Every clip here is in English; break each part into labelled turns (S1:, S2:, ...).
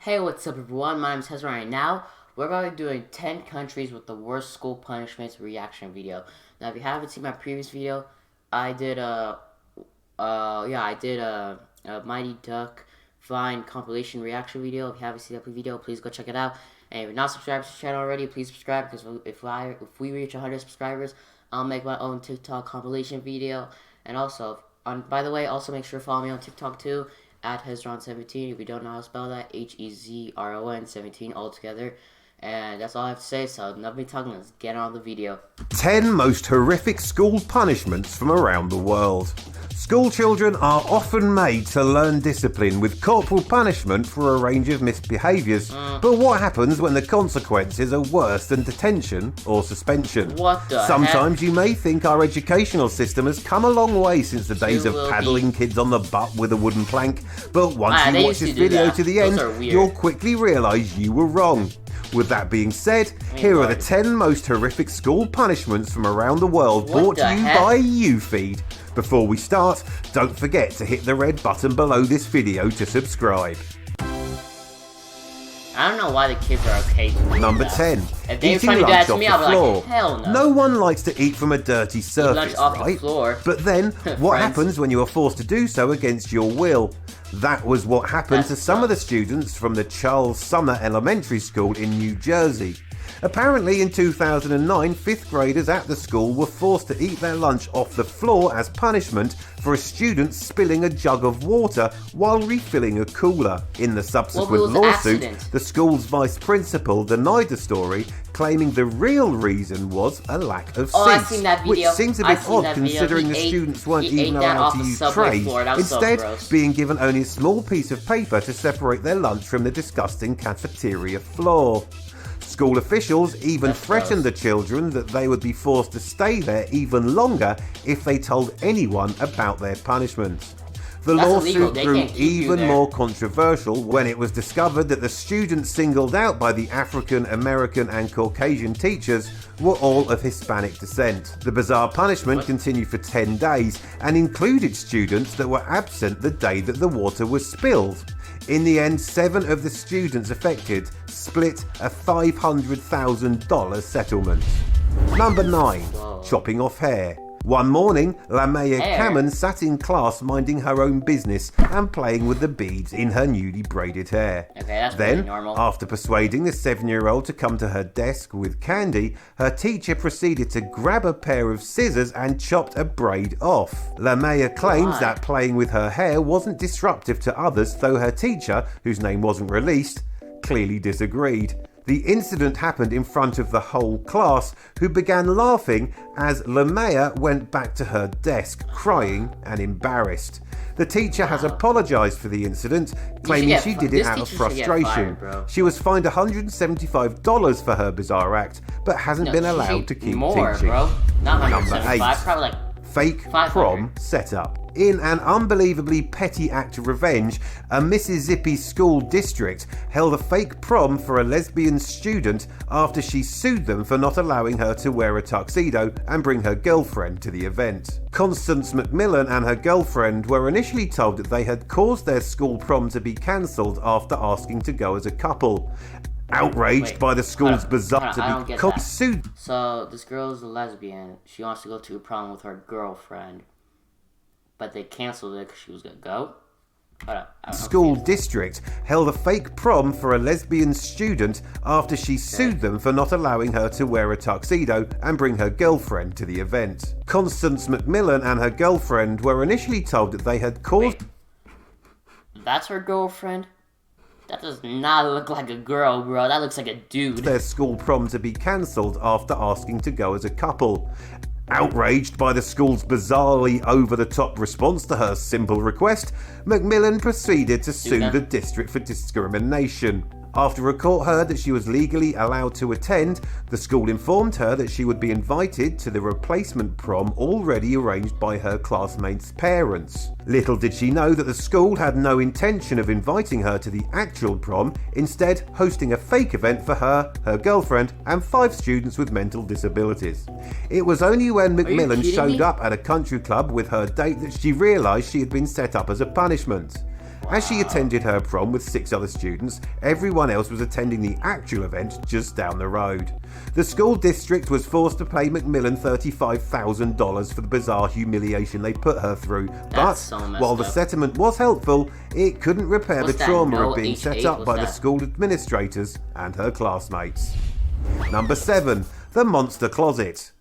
S1: Hey, what's up everyone? My name is Hezron. Right now, we're about to be doing 10 countries with the worst school punishments reaction video. Now, if you haven't seen my previous video, I did a Mighty Duck Fine compilation reaction video. If you haven't seen that video, please go check it out. And if you're not subscribed to the channel already, please subscribe, because if we reach 100 subscribers, I'll make my own TikTok compilation video. And also, by the way, also make sure to follow me on TikTok too, at Hezron17. If you don't know how to spell that, Hezron 17 all together. And that's all I have to say, so enough me talking, let's get on the video.
S2: 10 most horrific school punishments from around the world. School children are often made to learn discipline with corporal punishment for a range of misbehaviours. But what happens when the consequences are worse than detention or suspension?
S1: What the
S2: Sometimes
S1: heck?
S2: you may think our educational system has come a long way since the days of paddling kids on the butt with a wooden plank. But once you watch this video to the end, you'll quickly realise you were wrong. With that being said, here are the 10 most horrific school punishments from around the world, brought to you by YouFeed. Before we start, don't forget to hit the red button below this video to subscribe.
S1: I don't know why the kids are okay doing
S2: Number
S1: that.
S2: 10.
S1: If they were
S2: Eating
S1: trying to do that
S2: lunch
S1: to
S2: off
S1: me,
S2: the
S1: I'd be
S2: floor.
S1: like, hell no.
S2: No one likes to eat from a dirty surface,
S1: lunch off the
S2: right?
S1: floor.
S2: But then, what happens when you are forced to do so against your will? That was what happened to some of the students from the Charles Sumner Elementary School in New Jersey. Apparently in 2009, 5th graders at the school were forced to eat their lunch off the floor as punishment for a student spilling a jug of water while refilling a cooler. In the subsequent lawsuit, the school's vice principal denied the story, claiming the real reason was a lack of seats, which seems a bit odd considering the students weren't even allowed to use trays, instead being given only a small piece of paper to separate their lunch from the disgusting cafeteria floor. School officials even threatened the children that they would be forced to stay there even longer if they told anyone about their punishment. The lawsuit grew even more controversial when it was discovered that the students singled out by the African American and Caucasian teachers were all of Hispanic descent. The bizarre punishment continued for 10 days and included students that were absent the day that the water was spilled. In the end, 7 of the students affected split a $500,000 settlement. Number 9. Chopping off hair. One morning, Lamaya Cameron sat in class minding her own business and playing with the beads in her newly braided hair. Then, after persuading the 7-year-old to come to her desk with candy, her teacher proceeded to grab a pair of scissors and chopped a braid off. Lamaya claims that playing with her hair wasn't disruptive to others, though her teacher, whose name wasn't released, clearly disagreed. The incident happened in front of the whole class, who began laughing as Lamaya went back to her desk, crying and embarrassed. The teacher has apologised for the incident, claiming she did it out of frustration. She was fined $175 for her bizarre act, but hasn't been allowed to keep teaching. Number 8. Fake prom setup. In an unbelievably petty act of revenge, a Mississippi school district held a fake prom for a lesbian student after she sued them for not allowing her to wear a tuxedo and bring her girlfriend to the event. Constance McMillan and her girlfriend were initially told that they had caused their school prom to be cancelled after asking to go as a couple. Outraged by the school's bizarre sued.
S1: So this girl is a lesbian. She wants to go to a prom with her girlfriend, but they canceled it because she was gonna go.
S2: School district held a fake prom for a lesbian student after she sued them for not allowing her to wear a tuxedo and bring her girlfriend to the event. Constance McMillan and her girlfriend were initially told that they had caused.
S1: That's her girlfriend? That does not look like a girl, bro. That looks like a dude.
S2: Their school prom to be cancelled after asking to go as a couple. Outraged by the school's bizarrely over-the-top response to her simple request, McMillan proceeded to sue the district for discrimination. After a court heard that she was legally allowed to attend, the school informed her that she would be invited to the replacement prom already arranged by her classmates' parents. Little did she know that the school had no intention of inviting her to the actual prom, instead hosting a fake event for her, her girlfriend, and 5 students with mental disabilities. It was only when McMillan showed up at a country club with her date that she realised she had been set up as a punishment. As she attended her prom with 6 other students, everyone else was attending the actual event just down the road. The school district was forced to pay Macmillan $35,000 for the bizarre humiliation they put her through, but while the settlement was helpful, it couldn't repair the trauma of being set up by the school administrators and her classmates. Number 7. The Monster Closet.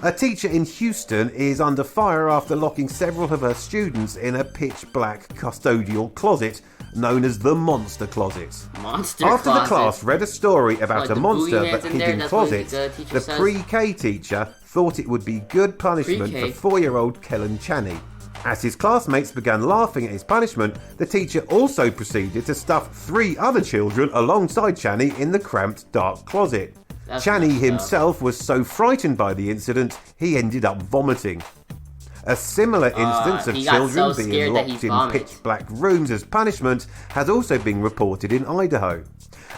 S2: A teacher in Houston is under fire after locking several of her students in a pitch-black custodial closet known as the Monster Closet. After the class read a story about a monster that hid in closets, the pre-K teacher thought it would be good punishment for 4-year-old Kellen Chaney. As his classmates began laughing at his punishment, the teacher also proceeded to stuff 3 other children alongside Chaney in the cramped, dark closet. Chaney himself was so frightened by the incident, he ended up vomiting. A similar instance of children being locked in pitch-black rooms as punishment has also been reported in Idaho.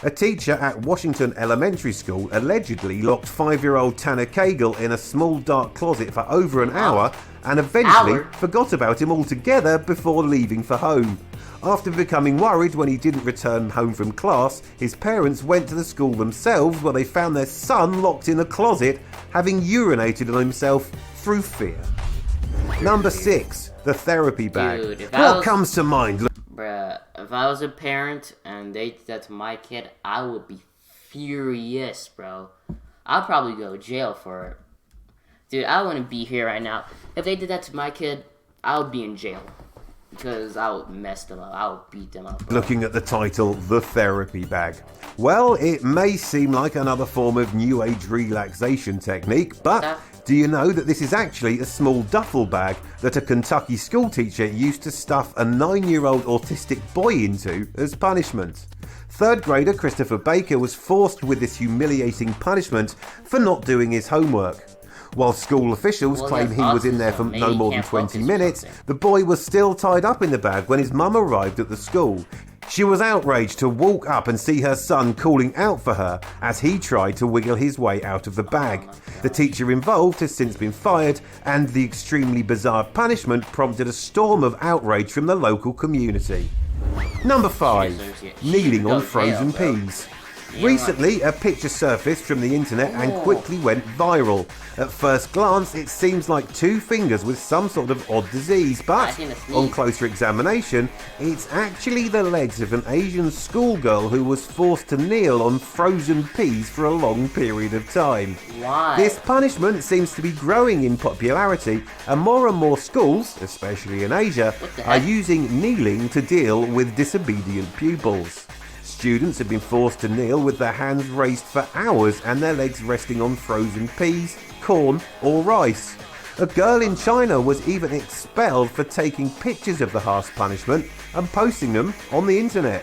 S2: A teacher at Washington Elementary School allegedly locked 5-year-old Tanner Cagle in a small dark closet for over an hour and eventually forgot about him altogether before leaving for home. After becoming worried when he didn't return home from class, his parents went to the school themselves where they found their son locked in a closet, having urinated on himself through fear. Number 6. The therapy bag.
S1: Dude,
S2: what comes to mind?
S1: Bruh, if I was a parent and they did that to my kid, I would be furious, bro. I'd probably go to jail for it. Dude, I wouldn't be here right now. If they did that to my kid, I would be in jail. Because I would mess them up. I would beat them up. Bro.
S2: Looking at the title, The Therapy Bag. Well, it may seem like another form of New Age relaxation technique, but do you know that this is actually a small duffel bag that a Kentucky schoolteacher used to stuff a 9-year-old autistic boy into as punishment? 3rd grader Christopher Baker was forced with this humiliating punishment for not doing his homework. While school officials claim he was in there for no more than 20 minutes, the boy was still tied up in the bag when his mum arrived at the school. She was outraged to walk up and see her son calling out for her as he tried to wiggle his way out of the bag. The teacher involved has since been fired, and the extremely bizarre punishment prompted a storm of outrage from the local community. Number 5. Kneeling on frozen peas. Recently, a picture surfaced from the internet and quickly went viral. At first glance, it seems like 2 fingers with some sort of odd disease, but on closer examination, it's actually the legs of an Asian schoolgirl who was forced to kneel on frozen peas for a long period of time.
S1: Why?
S2: This punishment seems to be growing in popularity, and more schools, especially in Asia, are using kneeling to deal with disobedient pupils. Students have been forced to kneel with their hands raised for hours and their legs resting on frozen peas, corn or rice. A girl in China was even expelled for taking pictures of the harsh punishment and posting them on the internet.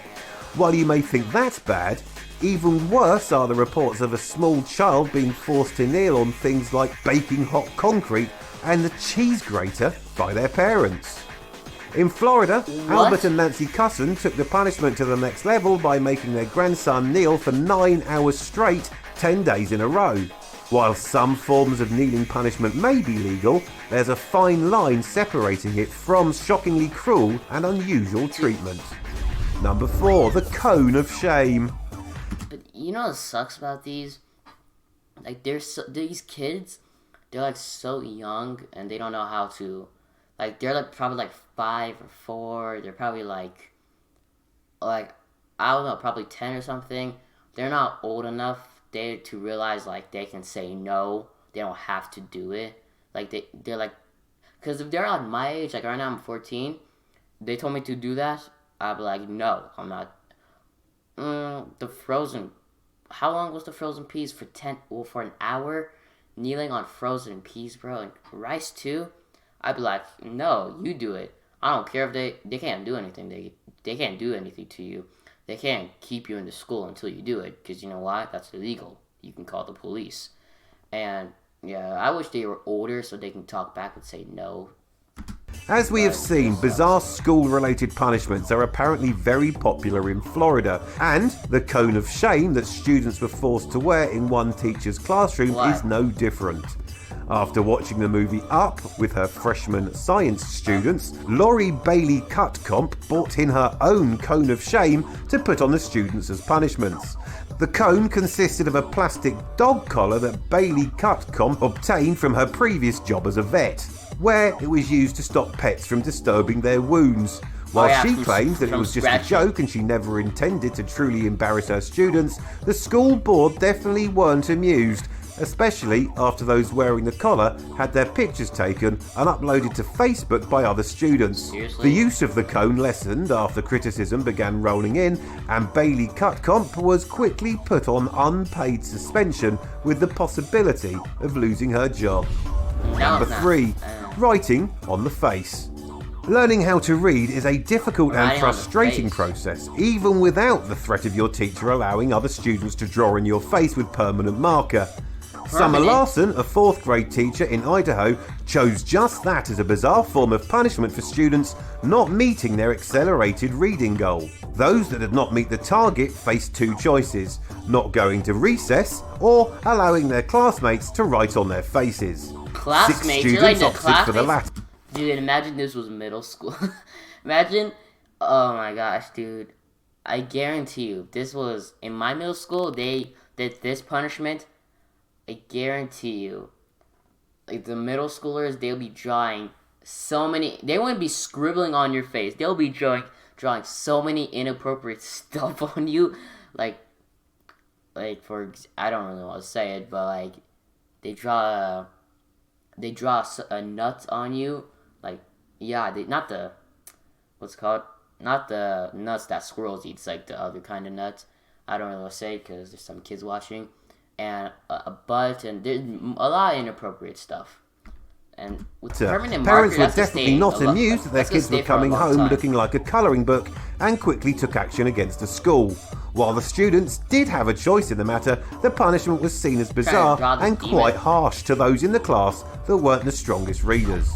S2: While you may think that's bad, even worse are the reports of a small child being forced to kneel on things like baking hot concrete and the cheese grater by their parents. In Florida, Albert and Nancy Cusson took the punishment to the next level by making their grandson kneel for 9 hours straight, 10 days in a row. While some forms of kneeling punishment may be legal, there's a fine line separating it from shockingly cruel and unusual treatment. Number 4. The Cone of Shame.
S1: But you know what sucks about these? Like, these kids, they're like so young and they don't know how to... Like, they're like probably like 5 or 4. They're probably like, I don't know, probably 10 or something. They're not old enough to realize like they can say no. They don't have to do it. Like they're like, because if they're on my age, like right now I'm 14, they told me to do that, I'd be like, no, I'm not. The frozen. How long was the frozen peas for an hour? Kneeling on frozen peas, bro, and rice too. I'd be like, no, you do it. I don't care if they can't do anything. They can't do anything to you. They can't keep you in the school until you do it. Because you know why? That's illegal. You can call the police. And, yeah, I wish they were older so they can talk back and say no.
S2: As we have seen, bizarre school-related punishments are apparently very popular in Florida. And the cone of shame that students were forced to wear in one teacher's classroom is no different. After watching the movie Up with her freshman science students, Laurie Bailey Cutcomp brought in her own cone of shame to put on the students as punishments. The cone consisted of a plastic dog collar that Bailey Cutcomp obtained from her previous job as a vet, where it was used to stop pets from disturbing their wounds. While she claims that it was just a joke and she never intended to truly embarrass her students, the school board definitely weren't amused, especially after those wearing the collar had their pictures taken and uploaded to Facebook by other students.
S1: Seriously?
S2: The use of the cone lessened after criticism began rolling in, and Bailey Cutcomp was quickly put on unpaid suspension with the possibility of losing her job. Number 3. Writing on the face. Learning how to read is a difficult and frustrating process, even without the threat of your teacher allowing other students to draw in your face with permanent marker. Summer Larson, a 4th grade teacher in Idaho, chose just that as a bizarre form of punishment for students not meeting their accelerated reading goal. Those that did not meet the target faced 2 choices: not going to recess or allowing their classmates to write on their faces. 6 students opted for the latter.
S1: Dude, imagine this was middle school. Imagine, oh my gosh, dude. I guarantee you, this was, in my middle school, they did this punishment. I guarantee you, like, the middle schoolers, they'll be drawing so many, they won't be scribbling on your face. They'll be drawing so many inappropriate stuff on you. Like, for, I don't really want to say it, but, like, they draw a nut on you. Like, yeah, not the nuts that squirrels eat. It's like the other kind of nuts. I don't really want to say because there's some kids watching. And a butt, and there's a lot of inappropriate stuff. And with permanent marker,
S2: parents were definitely not amused that their kids were coming home looking like a colouring book and quickly took action against the school. While the students did have a choice in the matter, the punishment was seen as bizarre and quite harsh to those in the class that weren't the strongest readers.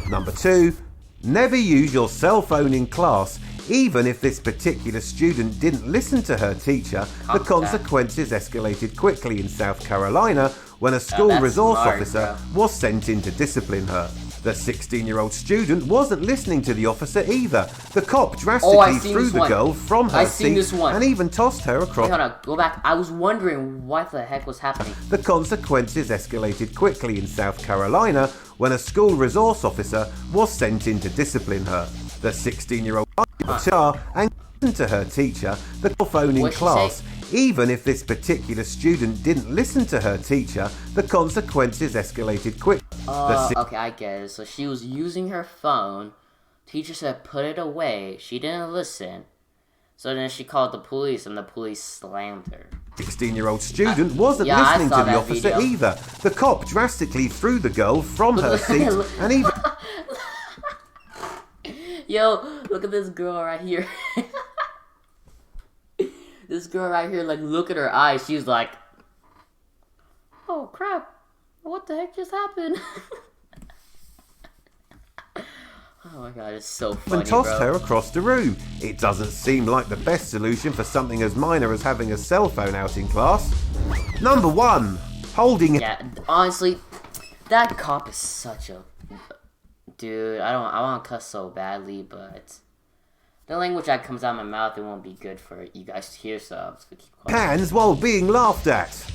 S2: Number 2. Never use your cell phone in class. Even if this particular student didn't listen to her teacher, the consequences escalated quickly in South Carolina when a school resource officer was sent in to discipline her. The 16-year-old student wasn't listening to the officer either. The cop drastically threw the girl from her seat and even tossed her across.
S1: Wait, hold on, go back. I was wondering what the heck was happening.
S2: The consequences escalated quickly in South Carolina when a school resource officer was sent in to discipline her. The 16-year-old and listened to her teacher, the phone in class. Even if this particular student didn't listen to her teacher, the consequences escalated quickly.
S1: Okay, I get it. So she was using her phone. Teacher said put it away. She didn't listen. So then she called the police, and the police slammed her.
S2: 16-year-old student wasn't listening to the officer either. The cop drastically threw the girl from her seat and even...
S1: Yo, look at this girl right here. This girl right here, like, look at her eyes. She's like, oh crap, what the heck just happened? Oh my god, it's so funny,
S2: and tossed her across the room. It doesn't seem like the best solution for something as minor as having a cell phone out in class. Number 1, holding...
S1: Yeah, honestly, that cop is such a... Dude, I want to cuss so badly, but... The language that comes out of my mouth, it won't be good for you guys to hear, so I'm just gonna keep quiet.
S2: Hands while being laughed at.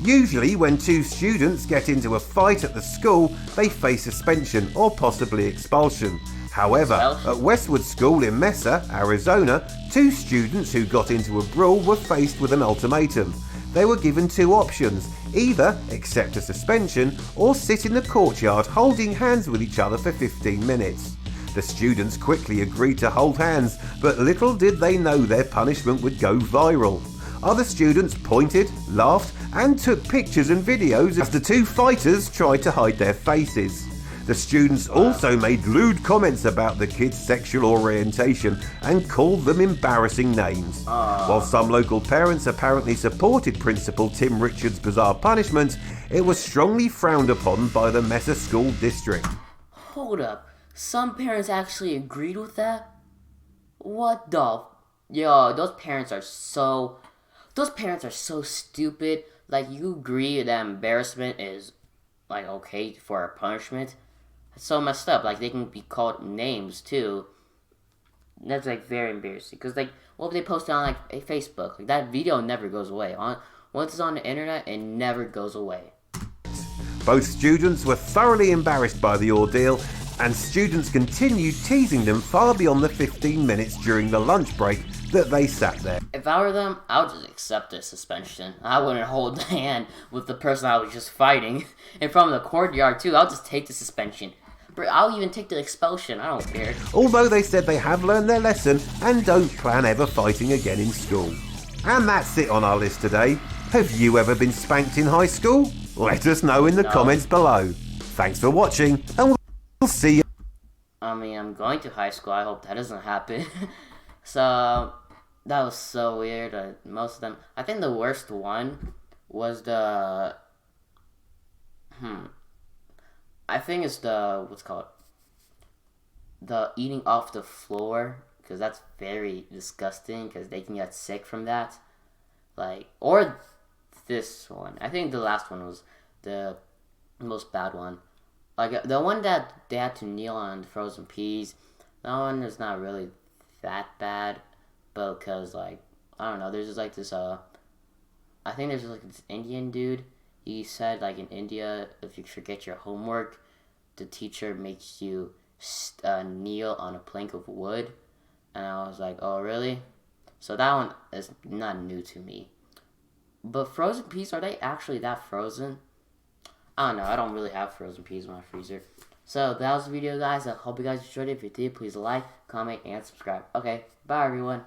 S2: Usually when 2 students get into a fight at the school, they face suspension or possibly expulsion. However, at Westwood School in Mesa, Arizona, 2 students who got into a brawl were faced with an ultimatum. They were given 2 options: either accept a suspension or sit in the courtyard holding hands with each other for 15 minutes. The students quickly agreed to hold hands, but little did they know their punishment would go viral. Other students pointed, laughed, and took pictures and videos as the 2 fighters tried to hide their faces. The students also made lewd comments about the kids' sexual orientation and called them embarrassing names. While some local parents apparently supported Principal Tim Richards' bizarre punishment, it was strongly frowned upon by the Mesa School District.
S1: Hold up. Some parents actually agreed with that? What the... Yo, those parents are so stupid. Like, you agree that embarrassment is like okay for a punishment. It's so messed up. Like they can be called names too. That's like very embarrassing. Cause like what if they post it on like a Facebook? Like that video never goes away. Once it's on the internet, it never goes away.
S2: Both students were thoroughly embarrassed by the ordeal, and students continued teasing them far beyond the 15 minutes during the lunch break that they sat there.
S1: If I were them, I would just accept the suspension. I wouldn't hold the hand with the person I was just fighting. And from the courtyard too, I'll just take the suspension. I'll even take the expulsion, I don't care.
S2: Although they said they have learned their lesson and don't plan ever fighting again in school. And that's it on our list today. Have you ever been spanked in high school? Let us know in the comments below. Thanks for watching, and we'll see you.
S1: I mean, I'm going to high school, I hope that doesn't happen. So, that was so weird. Most of them, I think the worst one was the, I think it's the, the eating off the floor, because that's very disgusting, because they can get sick from that. Like, or this one. I think the last one was the most bad one. Like, the one that they had to kneel on frozen peas, that one is not really that bad, but because, like, I don't know, there's just, like, this, I think there's, like, this Indian dude. He said, like, in India, if you forget your homework, the teacher makes you kneel on a plank of wood. And I was like, oh, really? So that one is not new to me. But frozen peas, are they actually that frozen? I don't know. I don't really have frozen peas in my freezer. So that was the video, guys. I hope you guys enjoyed it. If you did, please like, comment, and subscribe. Okay, bye, everyone.